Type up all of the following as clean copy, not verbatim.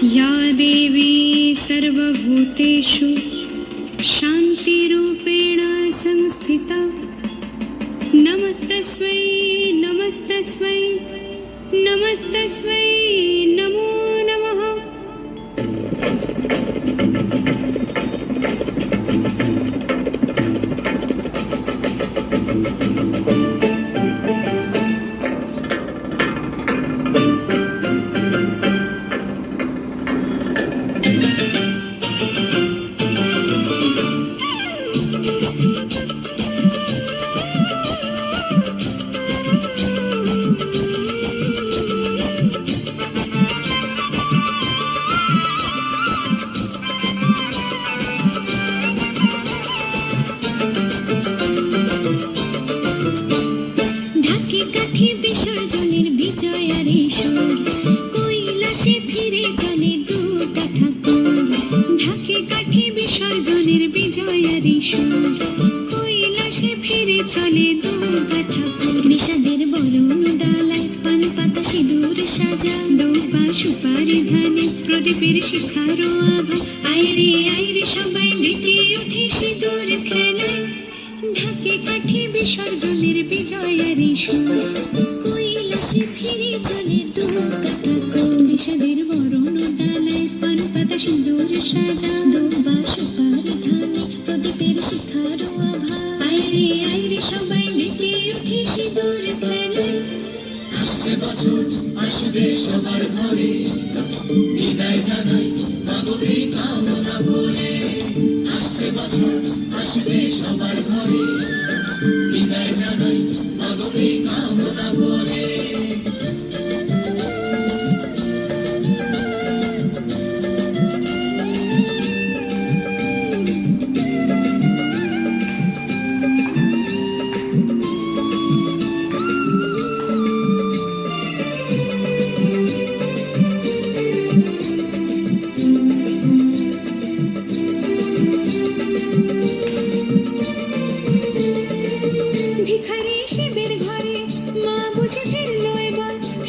या देवी सर्वभूतेषु शान्तिरूपेण संस्थिता नमस्तस्मै नमस्तस्मै नमस्तस्मै नमो नमः। প্রদীপের শিখারো আভা আইরে আইরে সবাই মেতে উঠে সিঁদুর খেলায় ঢাকে কাঠে বিসর্জনের বিজয়ের সুর কৈলাসে ফিরে চলে দু কাঠা বিষাদের বরণ ডালায় পান পাতা সিঁদুর সাজা দুর্বা সুপারি ধানে প্রদীপের শিখারো আভা আইরে আইরে সবাই মেতে উঠে সিঁদুর খেলায় আসছে বছর আসবে সবার ঘরে বিদায় জানাই মাগো এই কামনা করে আসছে বছর আসবে সবার ঘরে বিদায় জানাই মাগো এই কামনা করে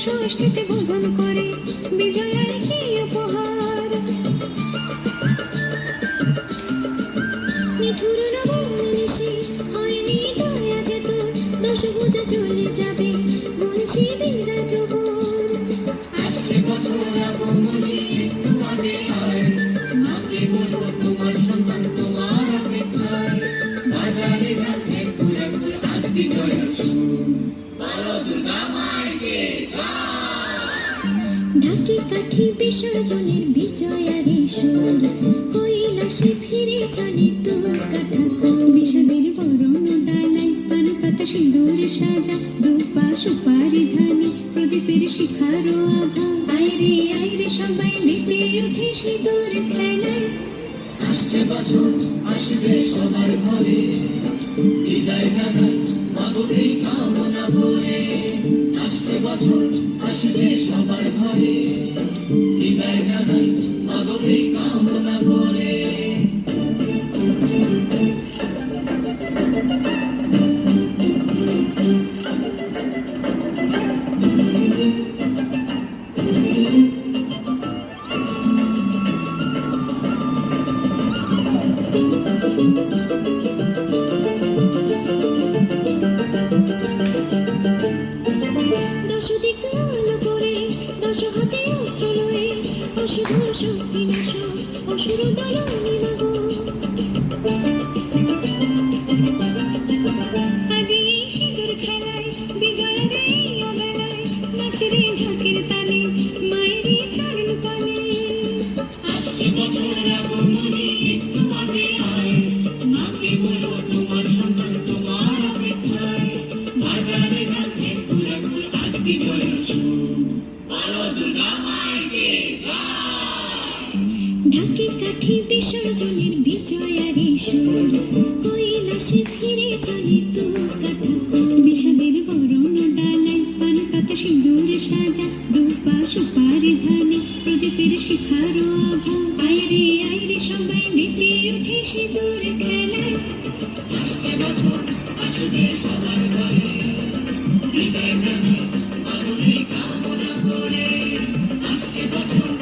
ষষ্ঠীতে ভোজন করে বিজয়ার কি উপহার নিঠুর নবমনীষী হয়নি দয়া যে তোর দশভুজা চলে যাবে বলছি বিদায় প্রভুর আসছে বছর আগমনী একটু আগে আয় মাকে বলো তোমার সন্তান তোমার অপেক্ষায় বাজারে ঘাটে ঘুরে ঘুরে আজ বিজয়ের সুর বলো দুর্গা মাইকে ঢাকে কাঠি বিসর্জনের বিজয়ার সুর কৈলাসে ফিরে চলে তোর কথা বিষাদের বরণ ডালায় পান পাতা সিঁদুর সাজা দুপা সুপারি ধানে প্রদীপের শিখারো আভা আইরে আইরে সবাই মেতে উঠে সিঁদুর খেলায় আসছে বছর আসবে সবার ঘরে বিদায় জানাই মাগো এই কামনা করে আসছে বছর আসবে সবার ঘরে বিদায় জানাই মাগো এই কামনা করে ঢাকে কাঠি বিসর্জনের বিজয়ার সুর কৈলাসে ফিরে চলে তোর কথা বিষাদের বরণ ডালায় পান পাতা সিঁদুর সাজা দুপা সুপারি ধানে প্রদীপের শিখারো আভা আইরে আইরে সবাই মেতে উঠে সিঁদুর খেলায় আসছে বছর আসবে সবার ঘরে বিদায় জানাই মাগো এই কামনা করে আসছে বছর